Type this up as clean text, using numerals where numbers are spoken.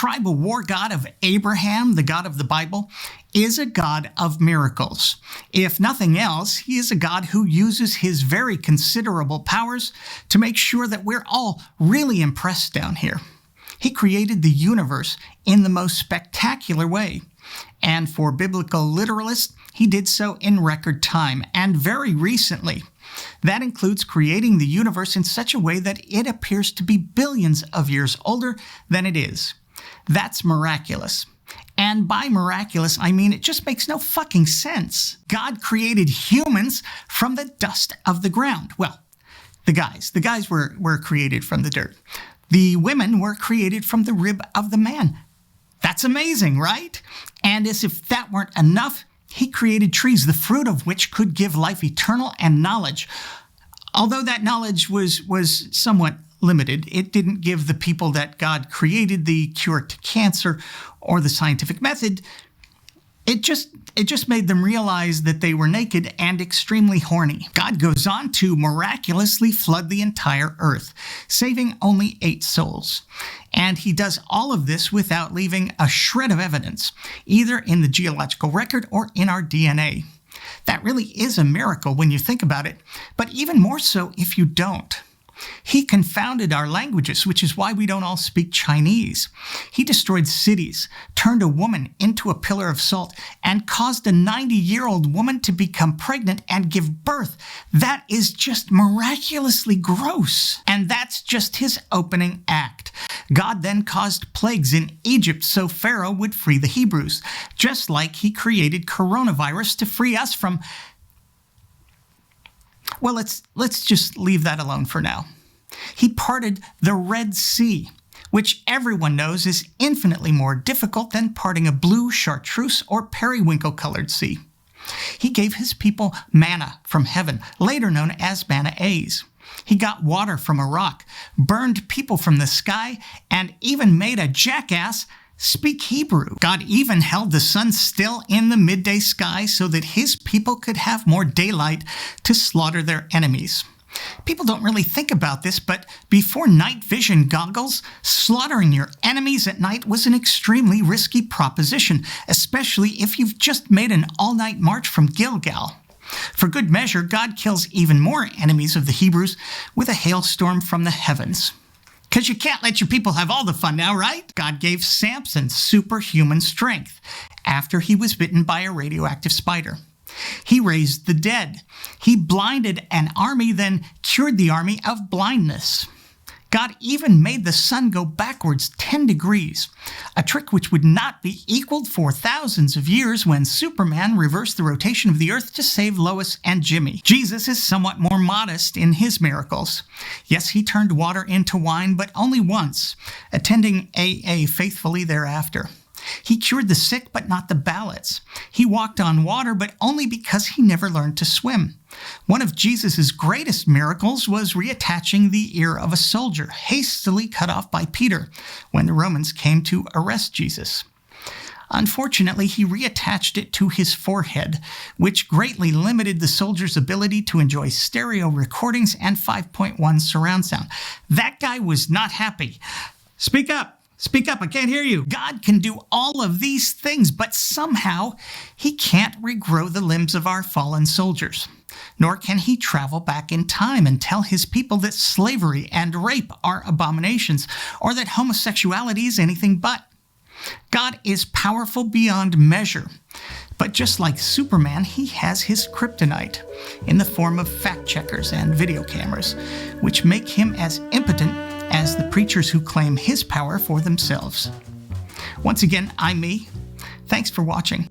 tribal war god of Abraham, the God of the Bible, is a God of miracles. If nothing else, he is a God who uses his very considerable powers to make sure that we're all really impressed down here. He created the universe in the most spectacular way. And for biblical literalists, he did so in record time and very recently. That includes creating the universe in such a way that it appears to be billions of years older than it is. That's miraculous. And by miraculous, I mean it just makes no fucking sense. God created humans from the dust of the ground. Well, the guys were created from the dirt. The women were created from the rib of the man. That's amazing, right? And as if that weren't enough, he created trees, the fruit of which could give life eternal and knowledge. Although that knowledge was somewhat limited, it didn't give the people that God created the cure to cancer or the scientific method. It just made them realize that they were naked and extremely horny. God goes on to miraculously flood the entire earth, saving only 8 souls. And he does all of this without leaving a shred of evidence, either in the geological record or in our DNA. That really is a miracle when you think about it, but even more so if you don't. He confounded our languages, which is why we don't all speak Chinese. He destroyed cities, turned a woman into a pillar of salt, and caused a 90-year-old woman to become pregnant and give birth. That is just miraculously gross. And that's just his opening act. God then caused plagues in Egypt so Pharaoh would free the Hebrews, just like he created coronavirus to free us from... Well, let's just leave that alone for now. He parted the Red Sea, which everyone knows is infinitely more difficult than parting a blue chartreuse or periwinkle-colored sea. He gave his people manna from heaven, later known as manna-a's. He got water from a rock, burned people from the sky, and even made a jackass speak Hebrew. God even held the sun still in the midday sky so that his people could have more daylight to slaughter their enemies. People don't really think about this, but before night vision goggles, slaughtering your enemies at night was an extremely risky proposition, especially if you've just made an all-night march from Gilgal. For good measure, God kills even more enemies of the Hebrews with a hailstorm from the heavens. Because you can't let your people have all the fun now, right? God gave Samson superhuman strength after he was bitten by a radioactive spider. He raised the dead. He blinded an army, then cured the army of blindness. God even made the sun go backwards 10 degrees, a trick which would not be equaled for thousands of years when Superman reversed the rotation of the earth to save Lois and Jimmy. Jesus is somewhat more modest in his miracles. Yes, he turned water into wine, but only once, attending AA faithfully thereafter. He cured the sick, but not the ballots. He walked on water, but only because he never learned to swim. One of Jesus' greatest miracles was reattaching the ear of a soldier, hastily cut off by Peter, when the Romans came to arrest Jesus. Unfortunately, he reattached it to his forehead, which greatly limited the soldier's ability to enjoy stereo recordings and 5.1 surround sound. That guy was not happy. Speak up! Speak up, I can't hear you. God can do all of these things, but somehow he can't regrow the limbs of our fallen soldiers. Nor can he travel back in time and tell his people that slavery and rape are abominations, or that homosexuality is anything but. God is powerful beyond measure. But just like Superman, he has his kryptonite in the form of fact-checkers and video cameras, which make him as impotent as the preachers who claim his power for themselves. Once again, I'm me. Thanks for watching.